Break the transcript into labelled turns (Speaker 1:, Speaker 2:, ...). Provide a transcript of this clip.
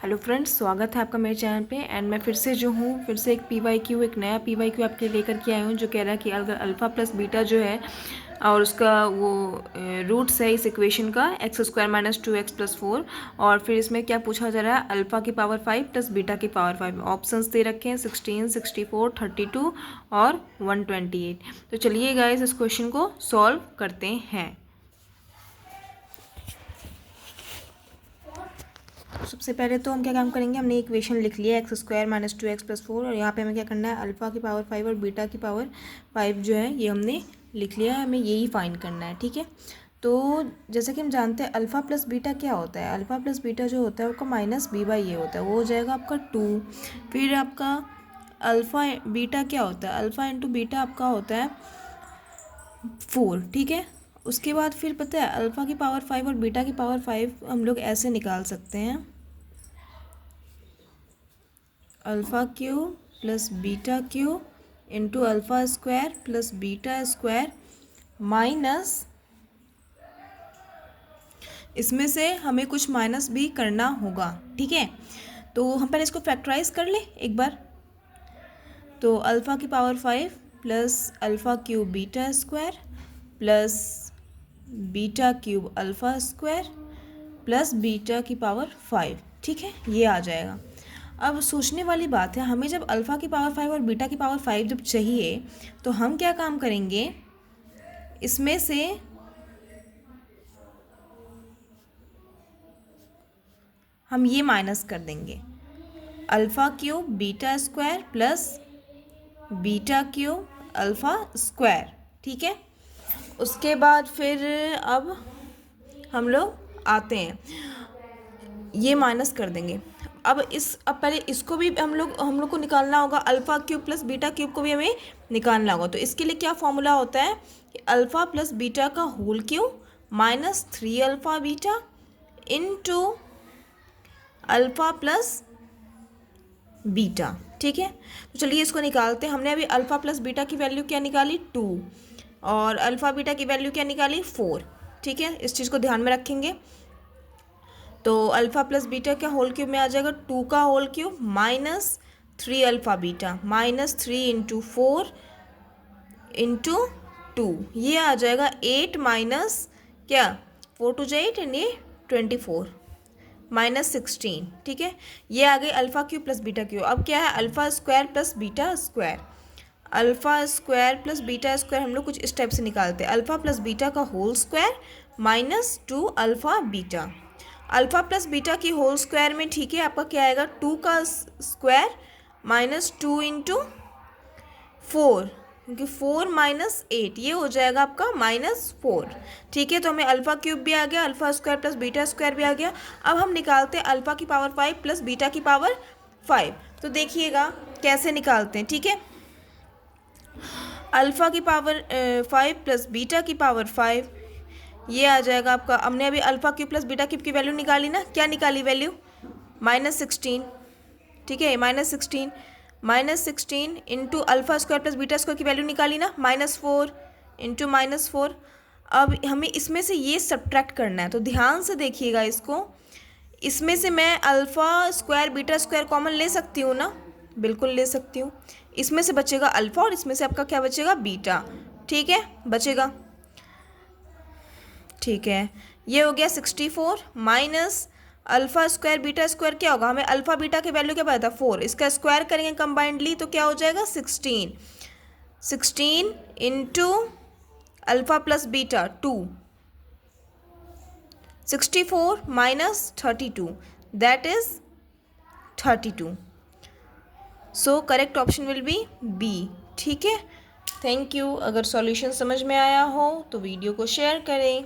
Speaker 1: Hello friends, स्वागत है आपका मेरे चैनल पे। एंड मैं फिर से एक PYQ, एक नया PYQ आपके लेकर के आई हूँ, जो कह रहा है कि अगर अल्फ़ा प्लस बीटा जो है और उसका वो रूट्स है इस इक्वेशन का x² - 2x + 4। और फिर इसमें क्या पूछा जा रहा है, अल्फ़ा की पावर 5 प्लस बीटा की पावर 5। ऑप्शंस दे रखे हैं 16, 64, 32 और 128। तो चलिए गाइस इस क्वेश्चन को सॉल्व करते हैं। सबसे पहले तो हम क्या काम करेंगे, हमने इक्वेशन लिख लिया x² - 2x + 4। और यहाँ पे हमें क्या करना है, अल्फ़ा की पावर 5 और बीटा की पावर 5 जो है ये हमने लिख लिया है, हमें यही फाइंड करना है। ठीक है, तो जैसा कि हम जानते हैं अल्फ़ा प्लस बीटा क्या होता है, अल्फ़ा प्लस बीटा जो होता है आपका -b/a होता है, वो हो जाएगा आपका 2। फिर आपका अल्फ़ा बीटा क्या होता है, अल्फ़ा इंटू बीटा आपका होता है 4। ठीक है, उसके बाद फिर पता है अल्फ़ा की पावर 5 और बीटा की पावर 5 हम लोग ऐसे निकाल सकते हैं, alpha cube plus beta cube into alpha square plus beta square minus, इसमें से हमें कुछ माइनस भी करना होगा। ठीक है, तो हम पहले इसको फैक्टराइज कर लें एक बार। तो अल्फ़ा की power 5 plus alpha cube beta square plus beta cube alpha square plus beta की पावर 5। ठीक है, ये आ जाएगा। अब सोचने वाली बात है, हमें जब अल्फ़ा की पावर 5 और बीटा की पावर 5 जब चाहिए, तो हम क्या काम करेंगे, इसमें से हम ये माइनस कर देंगे, alpha cube beta square plus beta cube alpha square. ठीक है, उसके बाद फिर अब हम लोग आते हैं, ये माइनस कर देंगे। अब पहले इसको भी हम लोग को निकालना होगा, alpha cube plus beta cube को भी हमें निकालना होगा। तो इसके लिए क्या फॉर्मूला होता है कि अल्फ़ा प्लस बीटा का whole cube -3 alpha beta into alpha plus beta. ठीक है, तो चलिए इसको निकालते हैं। हमने अभी अल्फ़ा प्लस बीटा की वैल्यू क्या निकाली, 2, और अल्फ़ा बीटा की वैल्यू क्या निकाली, 4। ठीक है, इस चीज़ को ध्यान में रखेंगे। तो अल्फ़ा प्लस बीटा का होल क्यूब में आ जाएगा 2 का whole cube -3 alpha beta, -3 into 4 into 2, ये आ जाएगा 8 माइनस क्या, 4 टू 8 एंड ये 24 -16। ठीक है, ये आ गई alpha cube plus beta cube. अब क्या है, alpha square plus beta square, alpha square plus beta square हम लोग कुछ इस टाइप से निकालते हैं, अल्फ़ा प्लस बीटा का whole square -2 alpha beta. Alpha plus beta की होल स्क्वायर में, ठीक है, आपका क्या आएगा, 2 का स्क्वायर -2 इंटू 4, क्योंकि 4 - 8 ये हो जाएगा आपका -4। ठीक है, तो हमें अल्फ़ा क्यूब भी आ गया, alpha square plus beta square भी आ गया। अब हम निकालते हैं अल्फ़ा की पावर 5 प्लस बीटा की पावर 5। तो देखिएगा कैसे निकालते हैं। ठीक है, अल्फ़ा की पावर 5 प्लस बीटा की पावर 5, ये आ जाएगा आपका। हमने अभी alpha cube plus beta cube की वैल्यू निकाली ना, क्या निकाली वैल्यू, -16। ठीक है, -16 into alpha square plus beta square की वैल्यू निकाली ना, -4 इंटू -4। अब हमें इसमें से ये सब्ट्रैक्ट करना है, तो ध्यान से देखिएगा इसको। इसमें से मैं alpha square beta square common ले सकती हूँ ना, बिल्कुल ले सकती हूँ। इसमें से बचेगा अल्फ़ा और इसमें से आपका क्या बचेगा, बीटा। ठीक है, बचेगा। ठीक है, ये हो गया 64 minus alpha square beta square क्या होगा, हमें अल्फ़ा बीटा की वैल्यू क्या पता था, 4, इसका स्क्वायर करेंगे कंबाइंडली तो क्या हो जाएगा, 16 into alpha plus beta 2, 64 minus 32, that is 32। So correct option will be B. ठीक है, थैंक यू। अगर सॉल्यूशन समझ में आया हो तो वीडियो को शेयर करें।